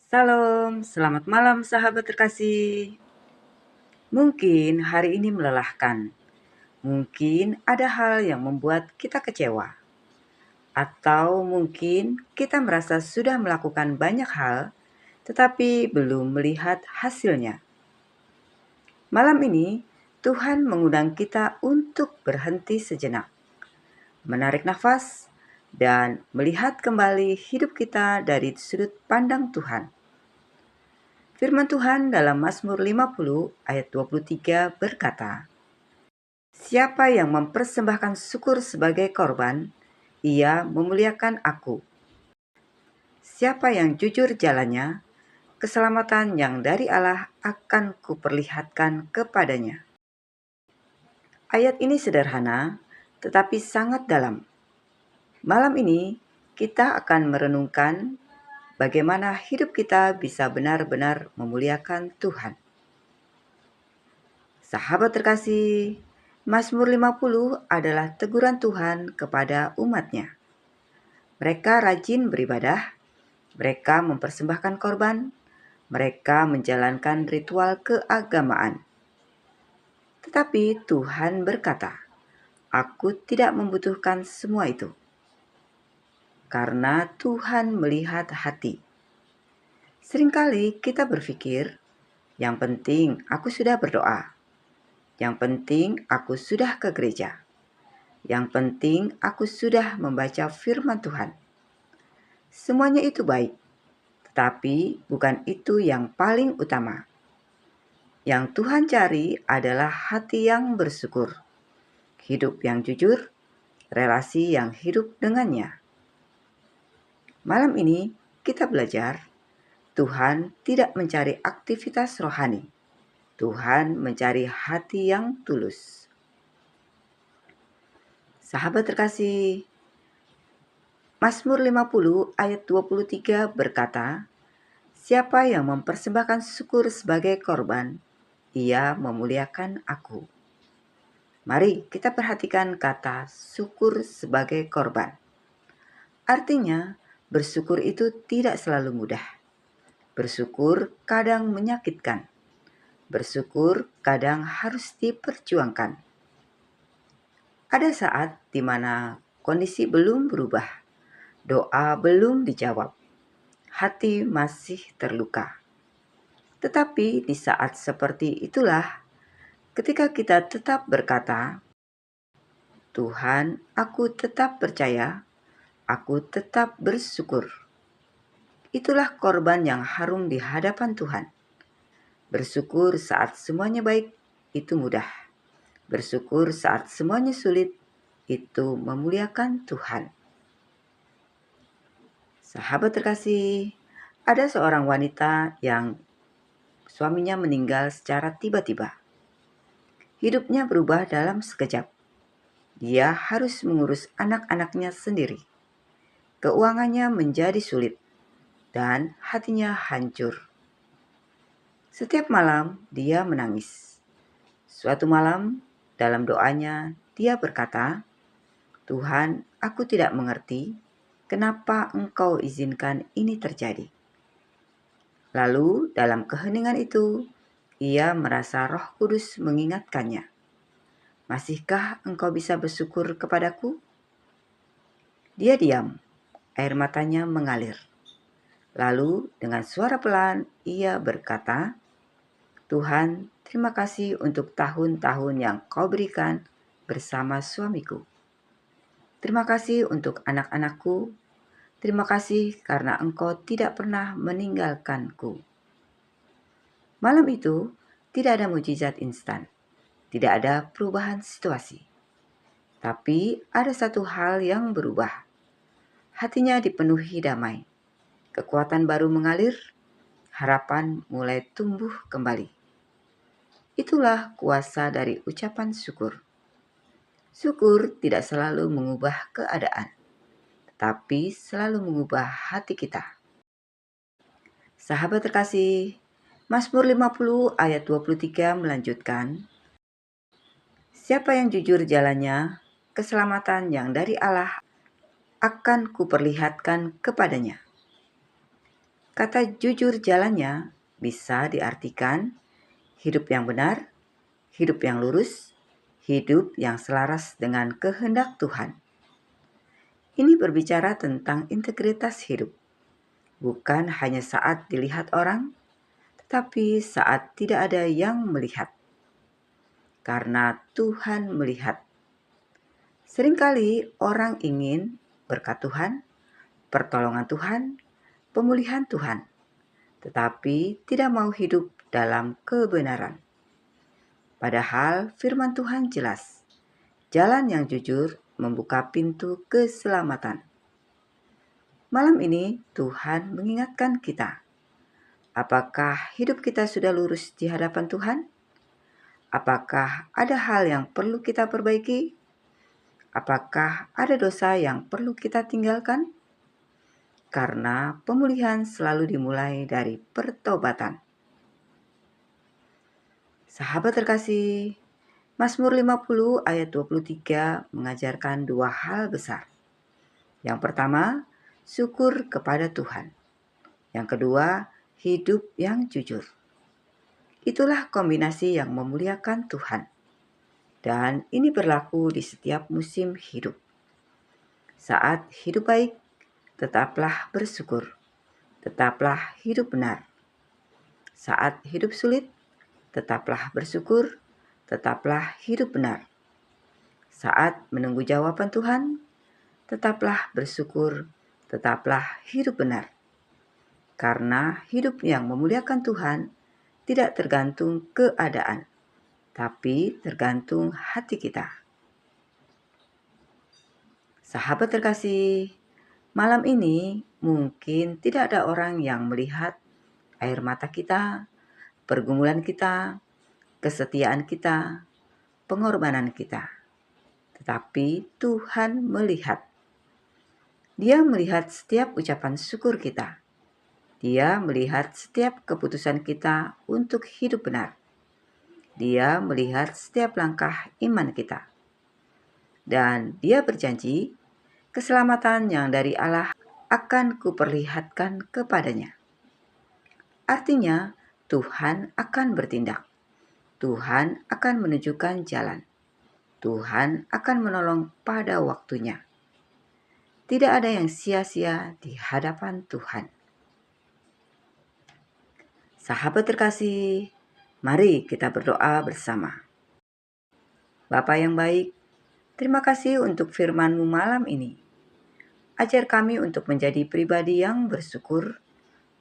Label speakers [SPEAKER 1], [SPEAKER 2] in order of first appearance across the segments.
[SPEAKER 1] Salam, selamat malam sahabat terkasih. Mungkin hari ini melelahkan. Mungkin ada hal yang membuat kita kecewa. Atau mungkin kita merasa sudah melakukan banyak hal, tetapi belum melihat hasilnya. Malam ini, Tuhan mengundang kita untuk berhenti sejenak, menarik nafas, dan melihat kembali hidup kita dari sudut pandang Tuhan. Firman Tuhan dalam Mazmur 50 ayat 23 berkata, "Siapa yang mempersembahkan syukur sebagai korban, ia memuliakan aku. Siapa yang jujur jalannya, keselamatan yang dari Allah akan kuperlihatkan kepadanya." Ayat ini sederhana, tetapi sangat dalam. Malam ini, kita akan merenungkan bagaimana hidup kita bisa benar-benar memuliakan Tuhan. Sahabat terkasih, Mazmur 50 adalah teguran Tuhan kepada umatnya. Mereka rajin beribadah, mereka mempersembahkan korban, mereka menjalankan ritual keagamaan. Tetapi Tuhan berkata, "Aku tidak membutuhkan semua itu." Karena Tuhan melihat hati. Seringkali kita berpikir, yang penting aku sudah berdoa. Yang penting aku sudah ke gereja. Yang penting aku sudah membaca firman Tuhan. Semuanya itu baik, tetapi bukan itu yang paling utama. Yang Tuhan cari adalah hati yang bersyukur, hidup yang jujur, relasi yang hidup dengannya. Malam ini kita belajar, Tuhan tidak mencari aktivitas rohani. Tuhan mencari hati yang tulus. Sahabat terkasih, Mazmur 50 ayat 23 berkata, "Siapa yang mempersembahkan syukur sebagai korban, ia memuliakan aku." Mari kita perhatikan kata syukur sebagai korban. Artinya, bersyukur itu tidak selalu mudah. Bersyukur kadang menyakitkan. Bersyukur kadang harus diperjuangkan. Ada saat di mana kondisi belum berubah, doa belum dijawab, hati masih terluka. Tetapi di saat seperti itulah, ketika kita tetap berkata, "Tuhan, aku tetap percaya, aku tetap bersyukur." Itulah korban yang harum di hadapan Tuhan. Bersyukur saat semuanya baik, itu mudah. Bersyukur saat semuanya sulit, itu memuliakan Tuhan. Sahabat terkasih, ada seorang wanita yang suaminya meninggal secara tiba-tiba. Hidupnya berubah dalam sekejap. Dia harus mengurus anak-anaknya sendiri. Keuangannya menjadi sulit dan hatinya hancur. Setiap malam dia menangis. Suatu malam dalam doanya dia berkata, "Tuhan, aku tidak mengerti kenapa Engkau izinkan ini terjadi." Lalu dalam keheningan itu, ia merasa Roh Kudus mengingatkannya, "Masihkah engkau bisa bersyukur kepadaku?" Dia diam, air matanya mengalir. Lalu dengan suara pelan ia berkata, "Tuhan, terima kasih untuk tahun-tahun yang kau berikan bersama suamiku. Terima kasih untuk anak-anakku. Terima kasih karena engkau tidak pernah meninggalkanku." Malam itu tidak ada mujizat instan, tidak ada perubahan situasi. Tapi ada satu hal yang berubah. Hatinya dipenuhi damai. Kekuatan baru mengalir, harapan mulai tumbuh kembali. Itulah kuasa dari ucapan syukur. Syukur tidak selalu mengubah keadaan, tapi selalu mengubah hati kita. Sahabat terkasih, Mazmur 50 ayat 23 melanjutkan, "Siapa yang jujur jalannya, keselamatan yang dari Allah akan kuperlihatkan kepadanya." Kata jujur jalannya bisa diartikan hidup yang benar, hidup yang lurus, hidup yang selaras dengan kehendak Tuhan. Ini berbicara tentang integritas hidup, bukan hanya saat dilihat orang, tetapi saat tidak ada yang melihat. Karena Tuhan melihat. Seringkali orang ingin berkat Tuhan, pertolongan Tuhan, pemulihan Tuhan, tetapi tidak mau hidup dalam kebenaran. Padahal firman Tuhan jelas, jalan yang jujur membuka pintu keselamatan. Malam ini Tuhan mengingatkan kita, apakah hidup kita sudah lurus di hadapan Tuhan? Apakah ada hal yang perlu kita perbaiki? Apakah ada dosa yang perlu kita tinggalkan? Karena pemulihan selalu dimulai dari pertobatan. Sahabat terkasih, Mazmur 50 ayat 23 mengajarkan dua hal besar. Yang pertama, syukur kepada Tuhan. Yang kedua, hidup yang jujur. Itulah kombinasi yang memuliakan Tuhan. Dan ini berlaku di setiap musim hidup. Saat hidup baik, tetaplah bersyukur. Tetaplah hidup benar. Saat hidup sulit, tetaplah bersyukur, tetaplah hidup benar. Saat menunggu jawaban Tuhan, tetaplah bersyukur, tetaplah hidup benar. Karena hidup yang memuliakan Tuhan tidak tergantung keadaan, tapi tergantung hati kita. Sahabat terkasih, malam ini mungkin tidak ada orang yang melihat air mata kita, pergumulan kita, kesetiaan kita, pengorbanan kita. Tetapi Tuhan melihat. Dia melihat setiap ucapan syukur kita. Dia melihat setiap keputusan kita untuk hidup benar. Dia melihat setiap langkah iman kita. Dan dia berjanji, keselamatan yang dari Allah akan kuperlihatkan kepadanya. Artinya, Tuhan akan bertindak. Tuhan akan menunjukkan jalan. Tuhan akan menolong pada waktunya. Tidak ada yang sia-sia di hadapan Tuhan. Sahabat terkasih, mari kita berdoa bersama. Bapa yang baik, terima kasih untuk firman-Mu malam ini. Ajar kami untuk menjadi pribadi yang bersyukur,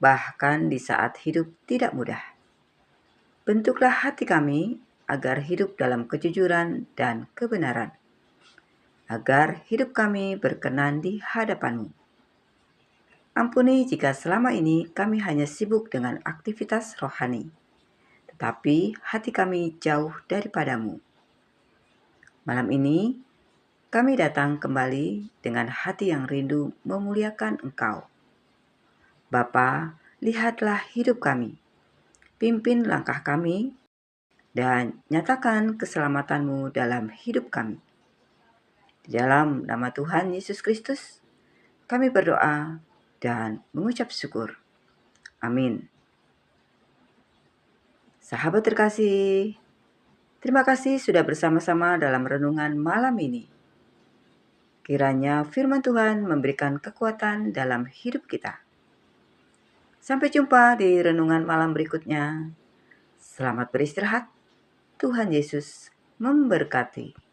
[SPEAKER 1] bahkan di saat hidup tidak mudah. Bentuklah hati kami agar hidup dalam kejujuran dan kebenaran, agar hidup kami berkenan di hadapan-Mu. Ampuni jika selama ini kami hanya sibuk dengan aktivitas rohani, tetapi hati kami jauh daripada-Mu. Malam ini, kami datang kembali dengan hati yang rindu memuliakan Engkau. Bapa, lihatlah hidup kami. Pimpin langkah kami, dan nyatakan keselamatan-Mu dalam hidup kami. Di dalam nama Tuhan Yesus Kristus, kami berdoa dan mengucap syukur. Amin. Sahabat terkasih, terima kasih sudah bersama-sama dalam renungan malam ini. Kiranya firman Tuhan memberikan kekuatan dalam hidup kita. Sampai jumpa di renungan malam berikutnya. Selamat beristirahat. Tuhan Yesus memberkati.